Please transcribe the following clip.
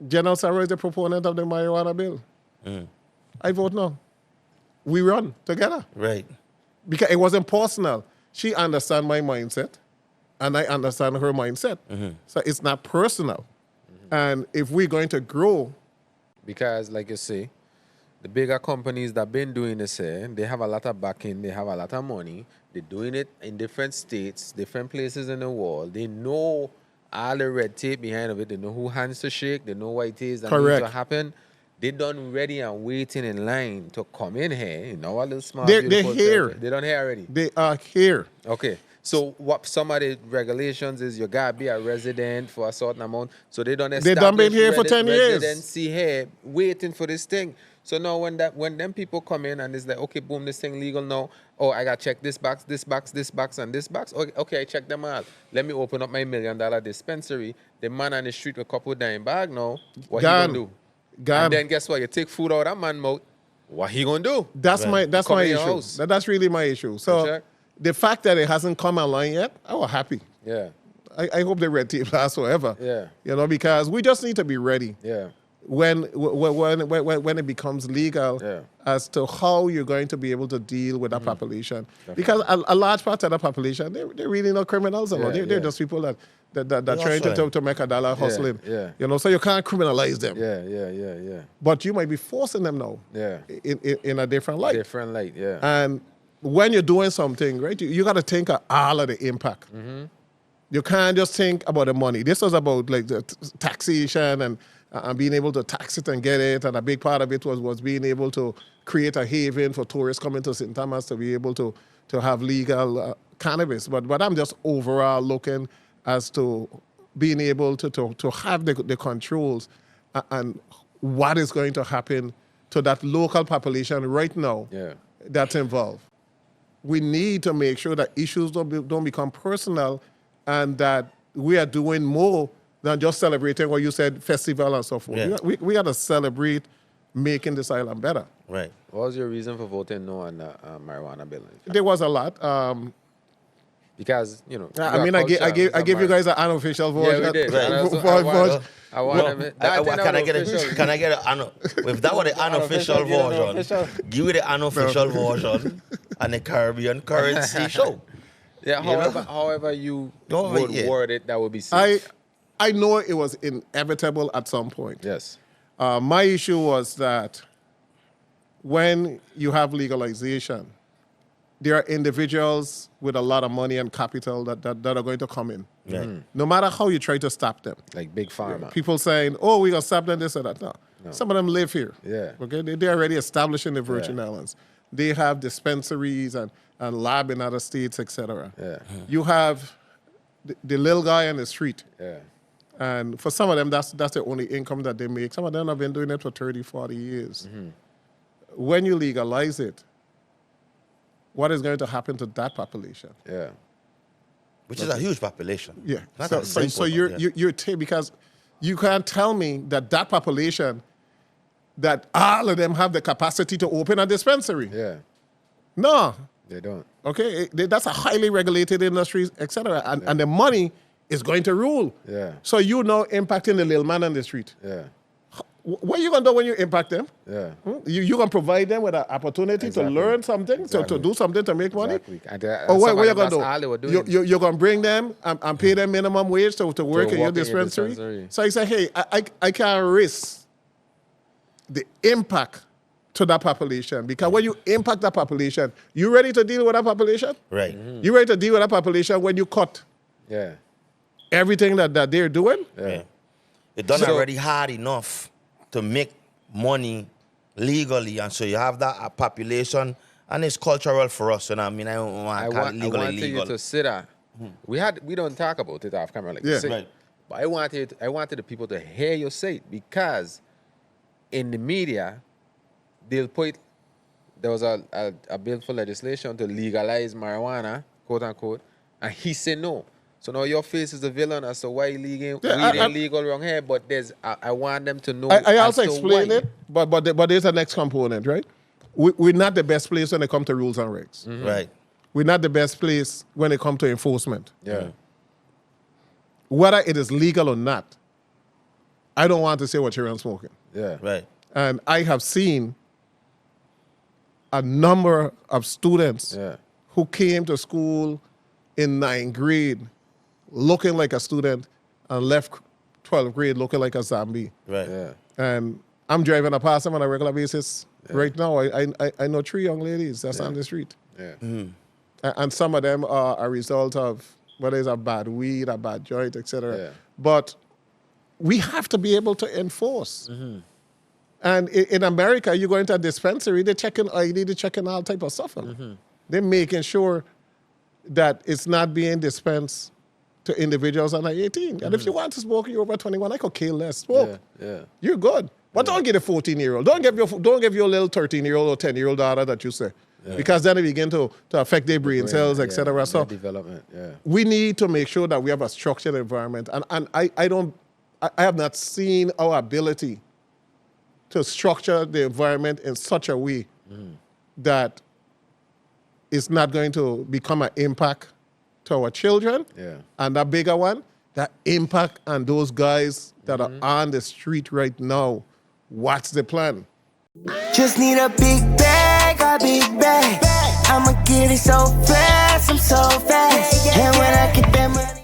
General Sarah is the proponent of the marijuana bill. I vote no. We run together. Right. Because it wasn't personal. She understands my mindset, and I understand her mindset. So it's not personal. And if we're going to grow... Because, like you say, the bigger companies that been doing this here, they have a lot of backing, they have a lot of money. They're doing it in different states, different places in the world. They know all the red tape behind of it. They know who hands to shake. They know what it is that needs to happen. They done ready and waiting in line to come in here. You know, a little small. They're here. They done here already. They are here. Okay. So what some of the regulations is you gotta be a resident for a certain amount. So they don't establish. They done been here for 10 years. Residency here, waiting for this thing. So now when them people come in and it's like, okay, boom, this thing legal now. Oh, I gotta check this box, and this box. Okay, I check them all. Let me open up my $1 million dispensary. The man on the street with a couple dime bag now. What he gonna do? And then guess what? You take food out of that man's mouth. What he gonna do? That's my issue. That's really my issue. So the fact that it hasn't come online yet, I was happy. Yeah. I hope the red tape lasts forever. Yeah. You know, because we just need to be ready. Yeah. When it becomes legal, as to how you're going to be able to deal with that population. Definitely. Because a large part of the population, they're really not criminals. They're just people that trying to make a dollar hustling. Yeah. You know, so you can't criminalize them. Yeah. But you might be forcing them now. Yeah. In a different light. Different light, yeah. And when you're doing something, right, you got to think of all of the impact. You can't just think about the money. This was about like the taxation and being able to tax it and get it. And a big part of it was being able to create a haven for tourists coming to St. Thomas to be able to have legal cannabis. But I'm just overall looking as to being able to have the controls and what is going to happen to that local population right now that's involved. We need to make sure that issues don't become personal and that we are doing more than just celebrating what you said, festival and so forth. Yeah. We got to celebrate making this island better. Right. What was your reason for voting no on the marijuana bill? There was a lot. Because, you know. I gave you guys an unofficial vote. Yeah, we did. Can I get an if that were the unofficial version, give me the unofficial version and the Caribbean currency show. Yeah, however you would word it, that would be safe. I know it was inevitable at some point. Yes. My issue was that when you have legalization, there are individuals with a lot of money and capital that are going to come in. Right. No matter how you try to stop them. Like big pharma. People saying, oh, we're going to stop them, this or that. No. Some of them live here. Yeah. Okay. They're already established in the Virgin Islands. They have dispensaries and lab in other states, etc. Yeah. You have the little guy on the street. Yeah. And for some of them, that's the only income that they make. Some of them have been doing it for 30, 40 years. When you legalize it, what is going to happen to that population? Yeah. Which is a huge population. Yeah. So you're because you can't tell me that population, that all of them have the capacity to open a dispensary. Yeah. No. They don't. Okay. That's a highly regulated industry, etc. And the money is going to rule. Yeah. So you know impacting the little man on the street. Yeah. What are you going to do when you impact them? Yeah. You going to provide them with an opportunity to learn something, to do something to make money? Exactly. Or what are you going to do? You're going to bring them and pay them minimum wage to work in your dispensary? So I say, hey, I can't risk the impact to that population. Because when you impact that population, you ready to deal with that population? Right. You ready to deal with that population when you cut everything that they're doing? Yeah. It done already hard enough to make money legally, and so you have that population, and it's cultural for us. And I mean, I want you to sit down. We don't talk about it off camera like this. Right. But I wanted the people to hear you say it, because in the media, they'll put, there was a bill for legislation to legalize marijuana, quote unquote, and he said no. So now your face is the villain as to why illegal, illegal wrong here, but I want them to know. I also explained it, but there's a next component, right? We're not the best place when it comes to rules and regs. Right. We're not the best place when it comes to enforcement. Yeah. Whether it is legal or not, I don't want to say what children smoking. Yeah. Right. And I have seen a number of students who came to school in 9th grade looking like a student and left 12th grade looking like a zombie. Right. Yeah. And I'm driving past them on a regular basis. Right now, I know 3 young ladies that's on the street. Yeah. And some of them are a result of whether it's a bad weed, a bad joint, etc. Yeah. But we have to be able to enforce. And in America, you go into a dispensary, they're checking ID, they're checking all type of stuff. They're making sure that it's not being dispensed to individuals under 18. And if you want to smoke, you're over 21, I could care less. Smoke. Yeah. You're good. But don't get a 14-year-old. Don't give your little 13-year-old or 10-year-old daughter that you say. Because then it begin to affect their brain cells, etc. So development. Yeah. we need to make sure that we have a structured environment. And I have not seen our ability to structure the environment in such a way that it's not going to become an impact to our children. Yeah. And that bigger one, that impact on those guys that are on the street right now. What's the plan? Just need a big bag, I'ma get it so fast, I'm so fast. And when I get that money